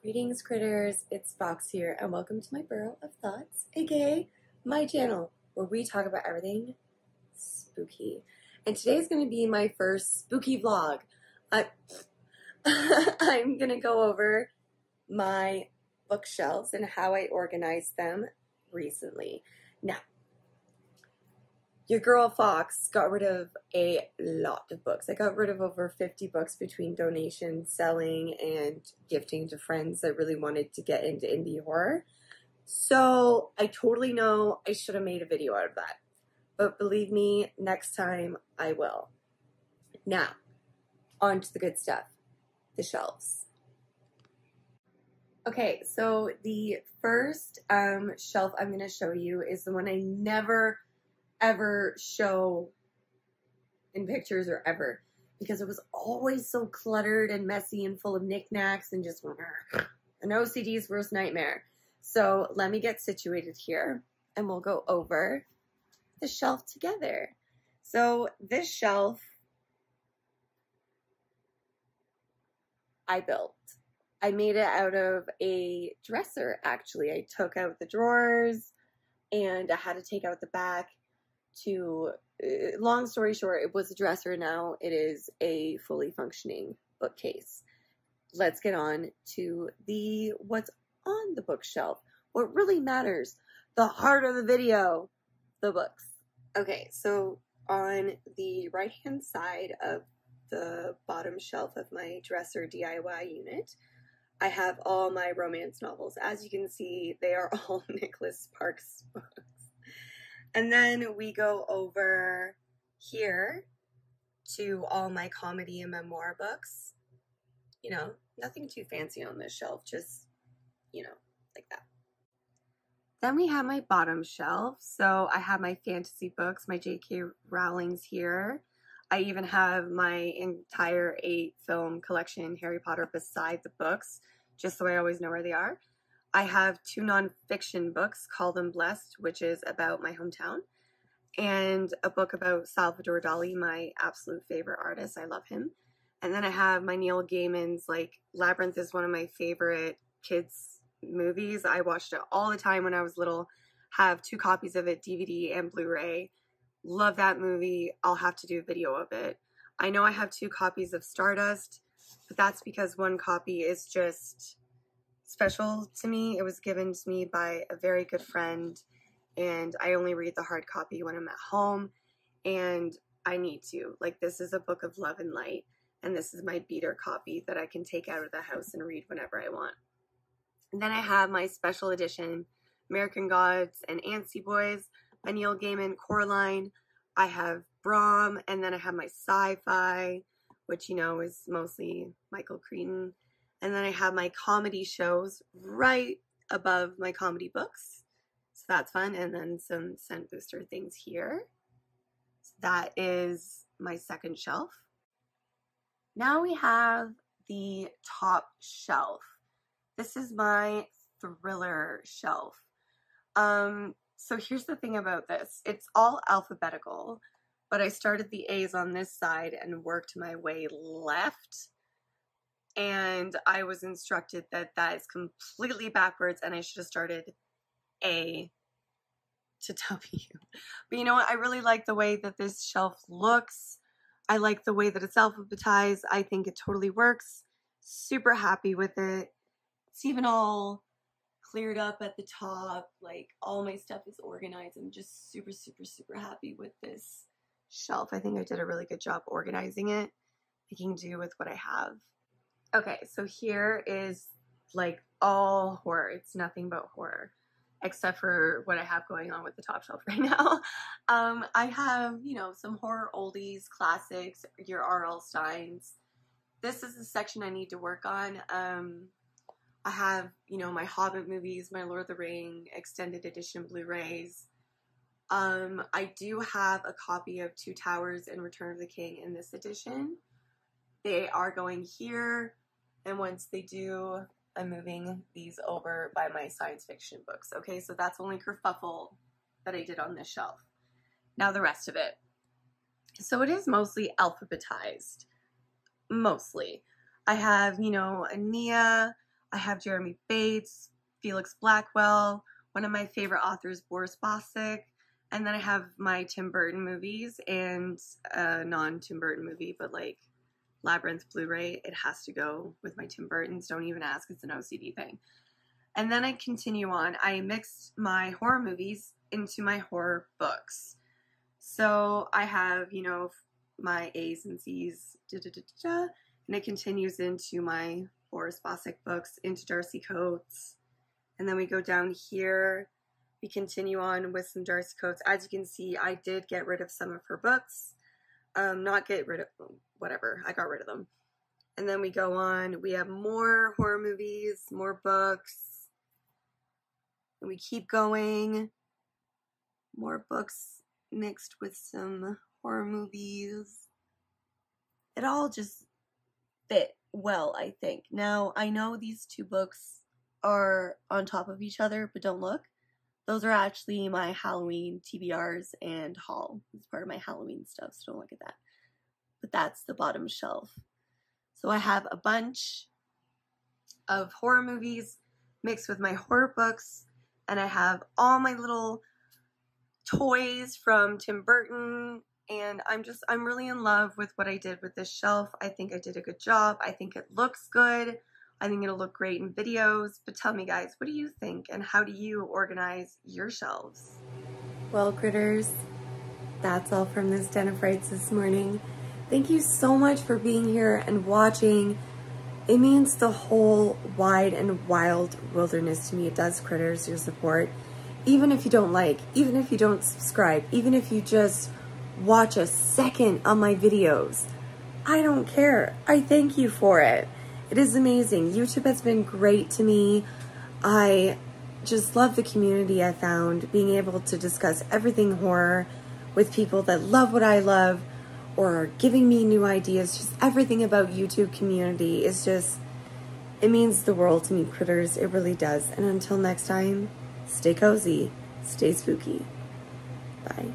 Greetings, critters. It's Fox here, and welcome to my Burrow of Thoughts, aka my channel, where we talk about everything spooky. And today's going to be my first spooky vlog. I'm going to go over my bookshelves and how I organized them recently. Now, your girl Fox got rid of a lot of books. I got rid of over 50 books between donations, selling, and gifting to friends that really wanted to get into indie horror. So I totally know I should have made a video out of that. But believe me, next time I will. Now, on to the good stuff. The shelves. Okay, so the first shelf I'm going to show you is the one I never ever show in pictures or ever, because it was always so cluttered and messy and full of knickknacks and just an OCD's worst nightmare. So let me get situated here and we'll go over the shelf together. So this shelf I built. I made it out of a dresser, actually. I took out the drawers and I had to take out the back. Long story short, it was a dresser. Now it is a fully functioning bookcase. Let's get on to what's on the bookshelf. What really matters, the heart of the video, the books. Okay, so on the right hand side of the bottom shelf of my dresser DIY unit, I have all my romance novels. As you can see, they are all Nicholas Sparks books. And then we go over here to all my comedy and memoir books. You know, nothing too fancy on this shelf, just, you know, like that. Then we have my bottom shelf. So I have my fantasy books, my J.K. Rowling's here. I even have my entire 8-film collection, Harry Potter, beside the books, just so I always know where they are. I have 2 nonfiction books, Call Them Blessed, which is about my hometown, and a book about Salvador Dali, my absolute favorite artist. I love him. And then I have my Neil Gaiman's, like, Labyrinth is one of my favorite kids' movies. I watched it all the time when I was little. Have 2 copies of it, DVD and Blu-ray. Love that movie. I'll have to do a video of it. I know I have 2 copies of Stardust, but that's because one copy is just special to me. It was given to me by a very good friend, and I only read the hard copy when I'm at home, and I need to. Like, this is a book of love and light, and this is my beater copy that I can take out of the house and read whenever I want. And then I have my special edition American Gods and Antsy Boys, my Neil Gaiman Coraline. I have Brahm, and then I have my sci-fi, which, you know, is mostly Michael Crichton. And then I have my comedy shows right above my comedy books. So that's fun. And then some scent booster things here. So that is my second shelf. Now we have the top shelf. This is my thriller shelf. So here's the thing about this. It's all alphabetical, but I started the A's on this side and worked my way left. And I was instructed that that is completely backwards and I should have started A to W. But you know what? I really like the way that this shelf looks. I like the way that it's alphabetized. I think it totally works. Super happy with it. It's even all cleared up at the top. Like, all my stuff is organized. I'm just super, super, super happy with this shelf. I think I did a really good job organizing it, making do with what I have. Okay, so here is like all horror. It's nothing but horror, except for what I have going on with the top shelf right now. I have, you know, some horror oldies, classics, your R.L. Steins. This is the section I need to work on. I have, you know, my Hobbit movies, my Lord of the Ring extended edition Blu-rays. I do have a copy of Two Towers and Return of the King in this edition. They are going here. And once they do, I'm moving these over by my science fiction books. Okay, so that's only kerfuffle that I did on this shelf. Now the rest of it. So it is mostly alphabetized. Mostly. I have, you know, Ania. I have Jeremy Bates, Felix Blackwell, one of my favorite authors, Boris Bosick, and then I have my Tim Burton movies and a non-Tim Burton movie, but like Labyrinth Blu-ray. It has to go with my Tim Burtons. Don't even ask. It's an OCD thing. And then I continue on. I mixed my horror movies into my horror books. So I have, you know, my A's and C's, and it continues into my Boris Bosick books, into Darcy Coates. And then we go down here. We continue on with some Darcy Coates. As you can see, I did get rid of some of her books. Not get rid of, whatever, I got rid of them. And then we go on. We have more horror movies, more books. And we keep going. More books mixed with some horror movies. It all just fit well, I think. Now, I know these two books are on top of each other, but don't look. Those are actually my Halloween TBRs and haul. It's part of my Halloween stuff, so don't look at that. But that's the bottom shelf. So I have a bunch of horror movies mixed with my horror books, and I have all my little toys from Tim Burton, and I'm really in love with what I did with this shelf. I think I did a good job. I think it looks good. I think it'll look great in videos, but tell me guys, what do you think, and how do you organize your shelves? Well, critters, that's all from this Den of Frights this morning. Thank you so much for being here and watching. It means the whole wide and wild wilderness to me. It does, critters, your support. Even if you don't like, even if you don't subscribe, even if you just watch a second on my videos, I don't care. I thank you for it. It is amazing. YouTube has been great to me. I just love the community I found, being able to discuss everything horror with people that love what I love or giving me new ideas. Just everything about YouTube community is just, it means the world to me, critters. It really does. And until next time, stay cozy, stay spooky. Bye.